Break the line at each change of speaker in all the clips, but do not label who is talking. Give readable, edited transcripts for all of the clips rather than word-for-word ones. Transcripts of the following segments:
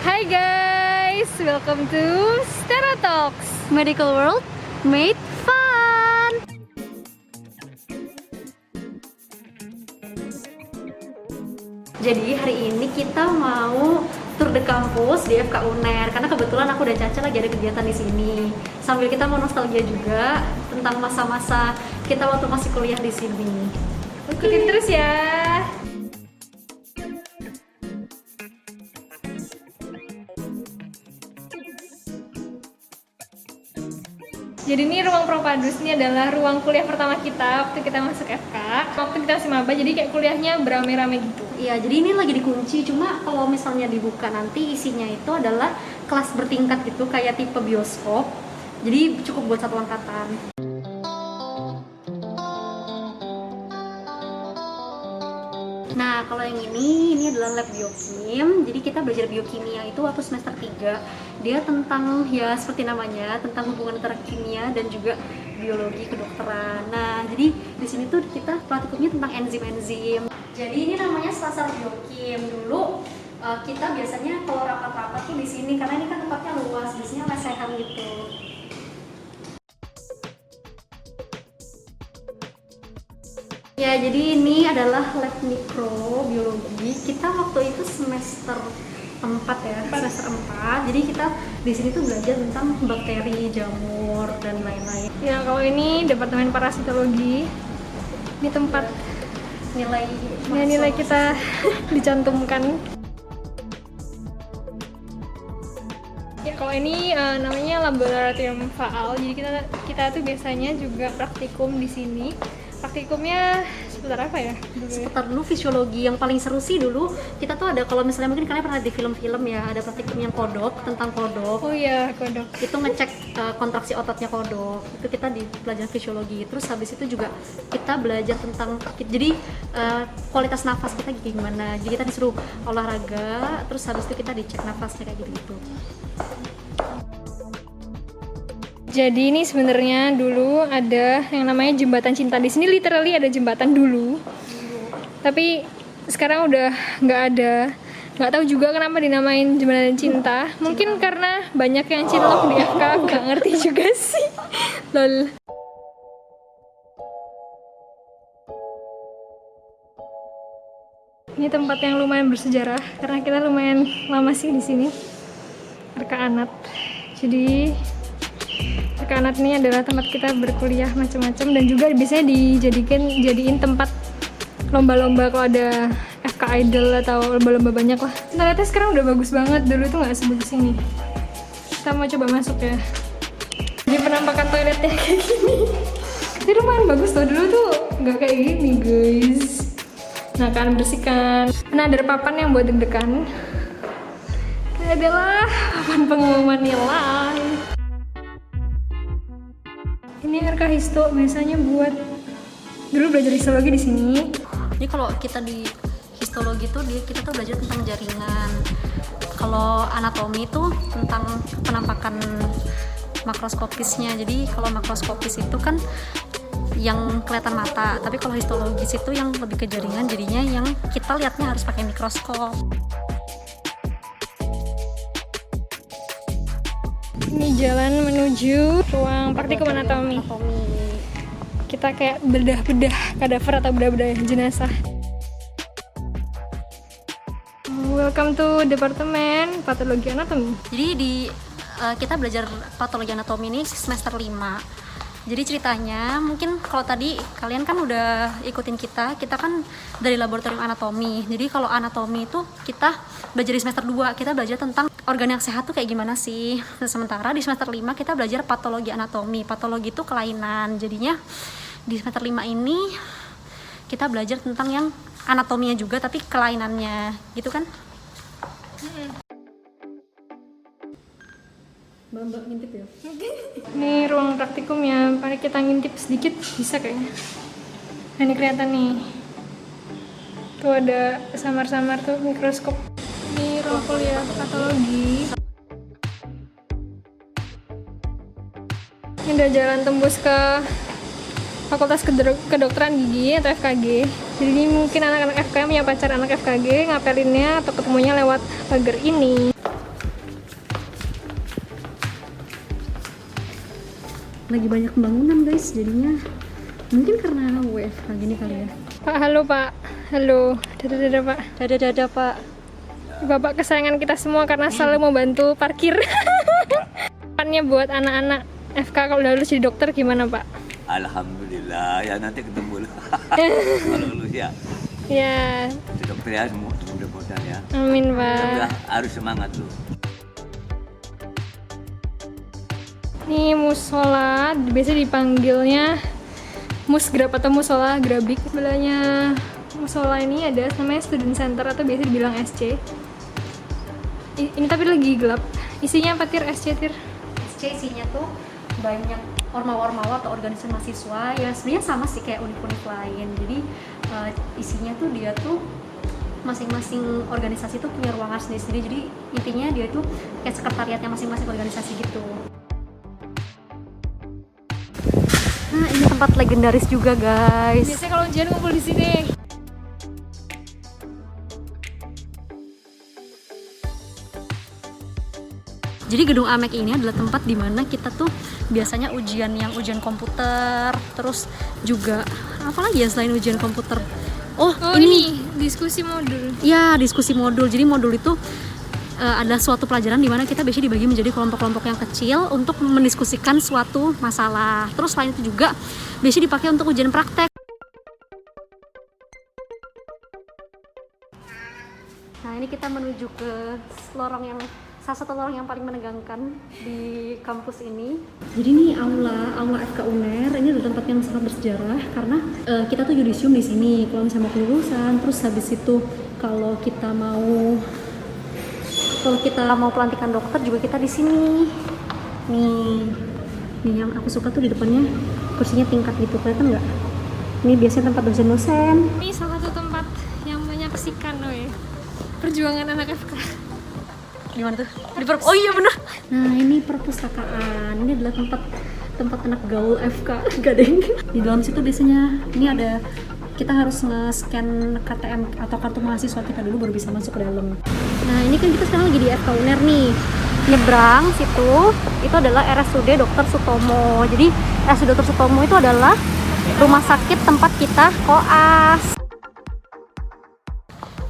Hai guys, welcome to Stera Talks,
Medical World made fun. Jadi hari ini kita mau tur de kampus di FK UNER karena kebetulan aku dan Caca lagi ada kegiatan di sini. Sambil kita mau nostalgia juga tentang masa-masa kita waktu masih kuliah di sini.
ikutin terus ya. Jadi ini ruang Propadus, ini adalah ruang kuliah pertama kita waktu kita masuk FK. Waktu kita masih maba, jadi kayak kuliahnya beramai-ramai gitu.
Iya, jadi ini lagi dikunci. Cuma kalau misalnya dibuka nanti isinya itu adalah kelas bertingkat gitu, kayak tipe bioskop. Jadi cukup buat satu angkatan. Nah, kalau yang ini adalah lab biokim. Jadi kita belajar biokimia itu waktu semester 3. Dia tentang ya seperti namanya, tentang hubungan antara kimia dan juga biologi kedokteran. Nah, jadi di sini tuh kita praktikumnya tentang enzim-enzim. Jadi ini namanya sasar biokim. Dulu kita biasanya kalau rapat-rapat tuh di sini karena ini kan tempatnya luas, biasanya lesehan gitu. Ya, jadi ini adalah lab mikrobiologi. Kita waktu itu semester 4 ya, semester 4. Jadi kita di sini tuh belajar tentang bakteri, jamur, dan lain-lain.
Ya, kalau ini departemen parasitologi. Ini tempat nilai kita dicantumkan. Ya, kalau ini namanya laboratorium faal. Jadi kita tuh biasanya juga praktikum di sini. Praktikumnya seputar apa ya?
Seputar dulu fisiologi. Yang paling seru sih dulu kita tuh ada, kalau misalnya mungkin kalian pernah di film-film ya, ada praktikum yang kodok, tentang kodok.
Oh iya, kodok.
Itu ngecek kontraksi ototnya kodok. Itu kita di pelajaran fisiologi. Terus habis itu juga kita belajar tentang kualitas nafas kita gimana. Jadi kita disuruh olahraga, terus habis itu kita dicek nafasnya kayak gitu.
Jadi ini sebenarnya dulu ada yang namanya jembatan cinta. Di sini literally ada jembatan dulu. Tapi sekarang udah nggak ada. Nggak tahu juga kenapa dinamain jembatan cinta. Mungkin karena banyak yang cinlok di FK, nggak ngerti juga sih. Lol. Ini tempat yang lumayan bersejarah karena kita lumayan lama sih di sini. Reka Anat. Jadi Reka Anat ini adalah tempat kita berkuliah macam-macam dan juga bisa dijadiin tempat lomba-lomba kalau ada FK Idol atau lomba-lomba banyak lah. Ternyata sekarang udah bagus banget, dulu tuh nggak sebagus ini. Kita mau coba masuk ya. Jadi penampakan toiletnya kayak gini. Ini lumayan bagus tuh, dulu tuh nggak kayak gini guys. Nah, kan bersihkan. Nah, ada papan yang buat deg-degan. Ini adalah papan pengumuman nilai. Ini RK Histo biasanya buat dulu belajar histologi di sini.
Jadi kalau kita di histologi tuh kita tuh belajar tentang jaringan. Kalau anatomi itu tentang penampakan makroskopisnya. Jadi kalau makroskopis itu kan yang kelihatan mata, tapi kalau histologis itu yang lebih ke jaringan, jadinya yang kita lihatnya harus pakai mikroskop.
Ini jalan menuju ruang praktikum anatomi. Kita kayak bedah-bedah kadaver atau bedah-bedah jenazah. Welcome to Departemen Patologi Anatomi.
Jadi kita belajar patologi anatomi ini semester 5. Jadi ceritanya mungkin kalau tadi kalian kan udah ikutin kita kan dari laboratorium anatomi. Jadi kalau anatomi itu kita belajar di semester 2, kita belajar tentang organ yang sehat tuh kayak gimana sih. Nah, sementara di semester 5 kita belajar patologi anatomi. Patologi itu kelainan. Jadinya di semester 5 ini kita belajar tentang yang anatominya juga tapi kelainannya, gitu kan? Mbak ngintip ya?
Ini ruang praktikum ya, paling kita ngintip sedikit bisa kayaknya. Nah, ini kelihatan nih. Tuh ada samar-samar tuh mikroskop. Ini ruang kuliah patologi. Ini udah jalan tembus ke Fakultas Kedokteran Gigi atau FKG. Jadi ini mungkin anak-anak FKG punya pacar anak FKG, ngapelinnya atau ketemunya lewat pagar ini.
lagi banyak pembangunan guys, jadinya mungkin karena WFH gini kali ya.
Pak, halo Pak. Halo. Dadah Pak.
Dadah Pak.
Bapak kesayangan kita semua karena selalu membantu parkir. Depannya buat anak-anak FK kalau udah lulus jadi dokter gimana Pak?
Alhamdulillah, ya nanti ketemu lah. Kalau lulus ya.
Ya,
Jadi dokter ya, semua mudah-mudahan ya.
amin
Tapi
Pak.
harus semangat tuh.
Ini musola, biasa dipanggilnya musgrab atau musola grabik. Sebelahnya musola ini ada namanya student center atau biasa dibilang SC. Ini tapi lagi gelap. Isinya apa Tir? SC Tir?
SC isinya tuh banyak ormawa-ormawa atau organisasi mahasiswa ya, sebenarnya sama sih kayak univ-univ lain. Jadi isinya tuh dia tuh masing-masing organisasi tuh punya ruangan sendiri-sendiri. Jadi intinya dia tuh kayak sekretariatnya masing-masing organisasi gitu. Nah, ini tempat legendaris juga, guys.
Biasanya kalau ujian ngumpul di sini.
Jadi gedung Amek ini adalah tempat dimana kita tuh biasanya ujian komputer, terus juga apa lagi ya selain ujian komputer? Oh
ini diskusi modul.
Ya, diskusi modul. Jadi modul itu adalah suatu pelajaran di mana kita biasanya dibagi menjadi kelompok-kelompok yang kecil untuk mendiskusikan suatu masalah. Terus selain itu juga biasanya dipakai untuk ujian praktek. Nah, ini kita menuju ke salah satu lorong yang paling menegangkan di kampus ini. Jadi ini aula FK UNER. Ini adalah tempat yang sangat bersejarah karena kita tuh yudisium di sini. Kalau misalnya mau kelulusan, terus habis itu kalau kita mau pelantikan dokter juga kita di sini. Nih yang aku suka tuh di depannya kursinya tingkat gitu, kelihatan nggak? Ini biasanya tempat dosen-dosen.
Ini salah satu tempat yang menyaksikan perjuangan anak FK.
Gimana tuh? Oh iya bener. Nah, ini perpustakaan. Ini adalah tempat anak gaul FK. Gak deh. Di dalam situ biasanya ini ada, kita harus nge-scan KTM atau kartu mahasiswa kita dulu baru bisa masuk ke dalam. Nah, ini kan kita sekarang lagi di FK UNER nih. Nyebrang situ itu adalah RSUD Dr. Sutomo. Jadi RSUD Dr. Sutomo itu adalah rumah sakit tempat kita koas.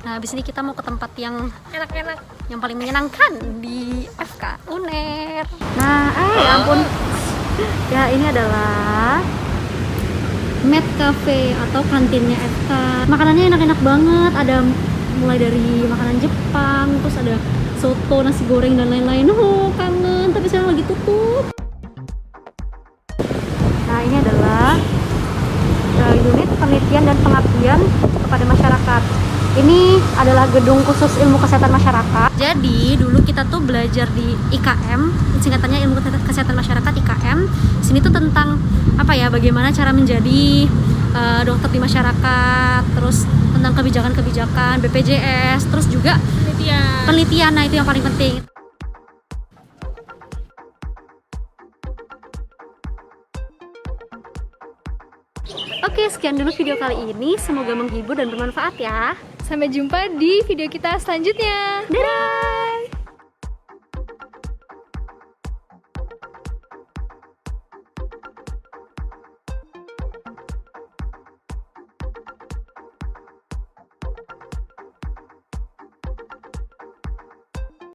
Nah, habis ini kita mau ke tempat yang
Enak-enak.
yang paling menyenangkan di FK UNER. Nah, ampun. Ya, ini adalah Med Cafe atau kantinnya FK. Makanannya enak-enak banget. Ada mulai dari makanan Jepang, terus ada soto, nasi goreng dan lain-lain. Kangen, tapi sekarang lagi tutup. Nah, ini adalah unit penelitian dan pengabdian kepada masyarakat. Ini adalah gedung khusus ilmu kesehatan masyarakat. Jadi dulu kita tuh belajar di IKM, singkatannya ilmu kesehatan masyarakat IKM. Sini tuh tentang apa ya, bagaimana cara menjadi dokter di masyarakat, terus tentang kebijakan-kebijakan BPJS, terus juga penelitian. Nah, itu yang paling penting. Oke, sekian dulu video kali ini. Semoga menghibur dan bermanfaat ya.
Sampai jumpa di video kita selanjutnya.
Dadah!